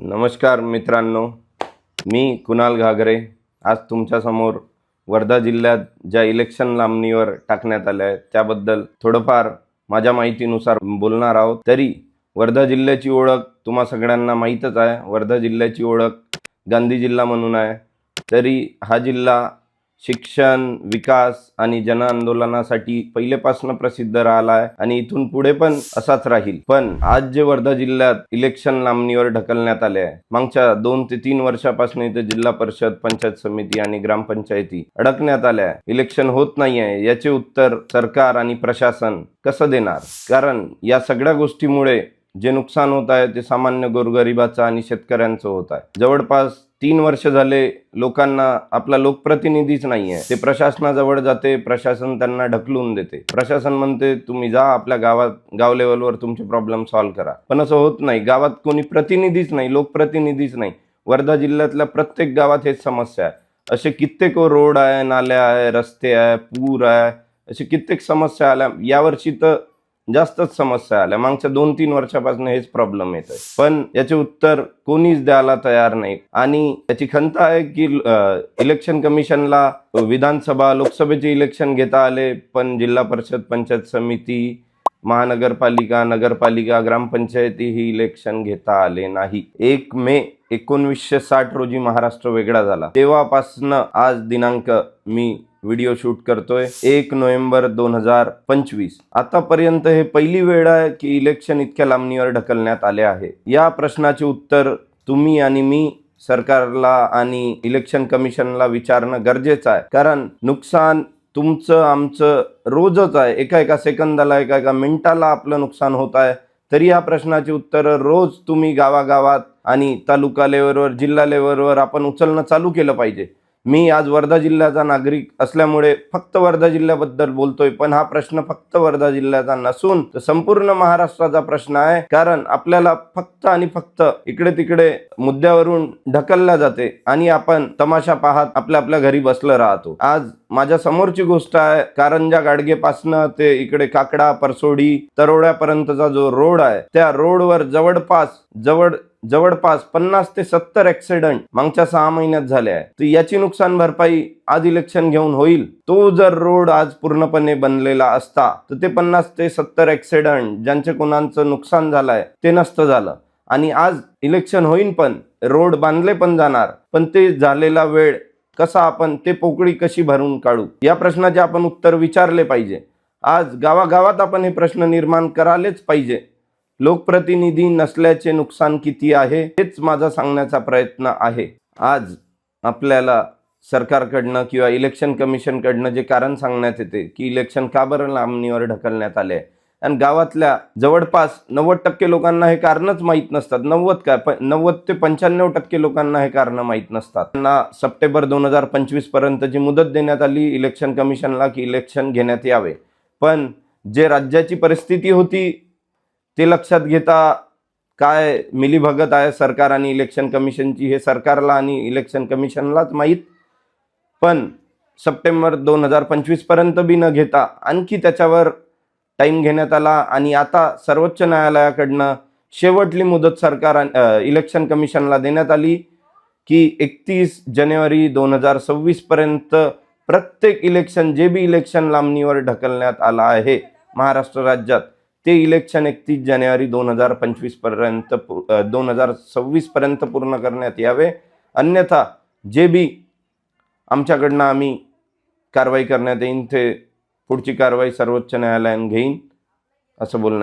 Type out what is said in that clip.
नमस्कार मित्रांनो, मी कुणाल घागरे आज तुमच्यासमोर वर्धा जिल्ह्यात ज्या इलेक्शन लांबणीवर टाकण्यात आल्या आहेत त्याबद्दल थोडंफार माझ्या माहितीनुसार बोलणार आहोत। तरी वर्धा जिल्ह्याची ओळख तुम्हा सगळ्यांना माहीतच आहे। वर्धा जिल्ह्याची ओळख गांधी जिल्हा म्हणून आहे। तरी हा जिल्हा शिक्षण, विकास आणि जनआंदोलनासाठी पहिलेपासून प्रसिद्ध राहिला आहे आणि इथून पुढे पण असाच राहील। पण आज जे वर्धा जिल्ह्यात इलेक्शन लांबणीवर ढकलण्यात आले आहे, मागच्या 2 ते 3 वर्षापासून इथे जिल्हा परिषद, पंचायत समिती आणि ग्रामपंचायती अडकण्यात आल्या आहे। इलेक्शन होत नाही आहे, याचे उत्तर सरकार आणि प्रशासन कसं देणार? कारण या सगळ्या गोष्टीमुळे जे नुकसान होत आहे ते सामान्य गोरगरिबाचं आणि शेतकऱ्यांचं होत आहे। जवळपास 3 वर्ष झाले लोकांना आपला लोकप्रतिनिधीच नाही आहे। ते प्रशासनाजवळ जाते, प्रशासन त्यांना ढकलून देते। प्रशासन म्हणते तुम्ही जा आपल्या गाव लेवलवर तुमचे प्रॉब्लेम सॉल्व्ह करा, पण असं होत नाही। गावात कोणी प्रतिनिधीच नाही, लोकप्रतिनिधीच नाही। वर्धा जिल्ह्यातल्या प्रत्येक गावात हेच समस्या आहे। असे कित्येक रोड आहे, नाल्या आहे, रस्ते आहे, पूर आहे, असे कित्येक समस्या आल्या। यावर्षी तर जास्तच समस्या आल्या। मागच्या 2-3 वर्षापासून हेच प्रॉब्लेम येत आहे, पण याचे उत्तर कोणीच द्यायला तयार नाही। आणि याची खंत आहे की इलेक्शन कमिशनला विधानसभा, लोकसभेचे इलेक्शन घेता आले, पण जिल्हा परिषद, पंचायत समिती, महानगरपालिका, नगरपालिका, ग्रामपंचायती ही इलेक्शन घेता आले नाही। 1 मे 1960 रोजी महाराष्ट्र वेगळा झाला, तेव्हापासून आज दिनांक मी व्हिडिओ शूट करतोय 1 नोव्हेंबर 2025। आतापर्यंत हे पहिली वेळ आहे की इलेक्शन इतक्या लांबणीवर ढकलण्यात आले आहे। या प्रश्नाचे उत्तर तुम्ही आणि मी सरकारला आणि इलेक्शन कमिशनला विचारणं गरजेचं आहे। कारण नुकसान तुमचं आमचं रोजच आहे। एका सेकंदाला, एका मिनिटाला आपलं नुकसान होत आहे। तरी या प्रश्नाचे उत्तर रोज तुम्ही गावागावात आणि तालुका लेवलवर, जिल्हा लेवलवर आपण उचलणं चालू केलं पाहिजे। मी आज वर्धा जिल्ह्याचा नागरिक असल्यामुळे फक्त वर्धा जिल्ह्याबद्दल बोलतोय, पण हा प्रश्न फक्त वर्धा जिल्ह्याचा नसून संपूर्ण महाराष्ट्राचा प्रश्न आहे। कारण आपल्याला फक्त आणि फक्त इकडे तिकडे मुद्द्यावरून ढकलल्या जाते आणि आपण तमाशा पाहत आपल्या घरी बसलं राहतो। आज माझ्या समोरची गोष्ट आहे, कारंजा गाडगेपासनं ते इकडे काकडा, परसोडी, तरोड्यापर्यंतचा जो रोड आहे, त्या रोडवर जवळपास 50 ते 70 ऍक्सिडेंट मागच्या 6 महिन्यात झाले आहे। तर याची नुकसान भरपाई आज इलेक्शन घेऊन होईल। तो जर रोड आज पूर्णपणे बनलेला असता तर ते 50 ते 70 ऍक्सिडेंट ज्यांचे कोणाचं नुकसान झालंय ते नसतं झालं। आणि आज इलेक्शन होईल, पण रोड बांधले पण जाणार, पण ते झालेला वेळ कसा, आपण ते पोकळी कशी भरून काढू, या प्रश्नाचे आपण उत्तर विचारले पाहिजे। आज गावागावात आपण हे प्रश्न निर्माण करायलाच पाहिजे। लोकप्रतिनिधी नसल्याचे नुकसान किती आहे हेच माझा सांगण्याचा प्रयत्न आहे। आज आपल्याला सरकारकडनं किंवा इलेक्शन कमिशनकडनं जे कारण सांगण्यात येते की इलेक्शन का बरं लांबणीवर ढकलण्यात आले, आणि गावातल्या जवळपास 90% लोकांना हे कारणच माहीत नसतात। 90 ते 95% लोकांना हे कारण माहीत नसतात। त्यांना सप्टेंबर 2025 पर्यंतची मुदत देण्यात आली इलेक्शन कमिशनला की इलेक्शन घेण्यात यावे, पण जे राज्याची परिस्थिती होती ते लक्षात घेता काय मिलीभगत आहे सरकार आणि इलेक्शन कमिशनची हे सरकारला आणि इलेक्शन कमिशनलाच माहीत। पण सप्टेंबर 2025 पर्यंत बी न घेता आणखी त्याच्यावर टाइम घेण्यात आला आणि आता सर्वोच्च न्यायालयाकडनं शेवटली मुदत सरकार इलेक्शन कमिशनला देण्यात आली की 31 जानेवारी 2026 पर्यंत प्रत्येक इलेक्शन, जे बी इलेक्शन लांबणीवर ढकलण्यात आला आहे महाराष्ट्र राज्यात, ते इलेक्शन 31 जानेवारी 2026 पर्यंत पूर्ण करण्यात यावे। अन्यथा जे बी आमच्याकडनं आम्ही कारवाई करण्यात येईल ते पुढची कारवाई सर्वोच्च न्यायालयाने घेईन असं बोलणं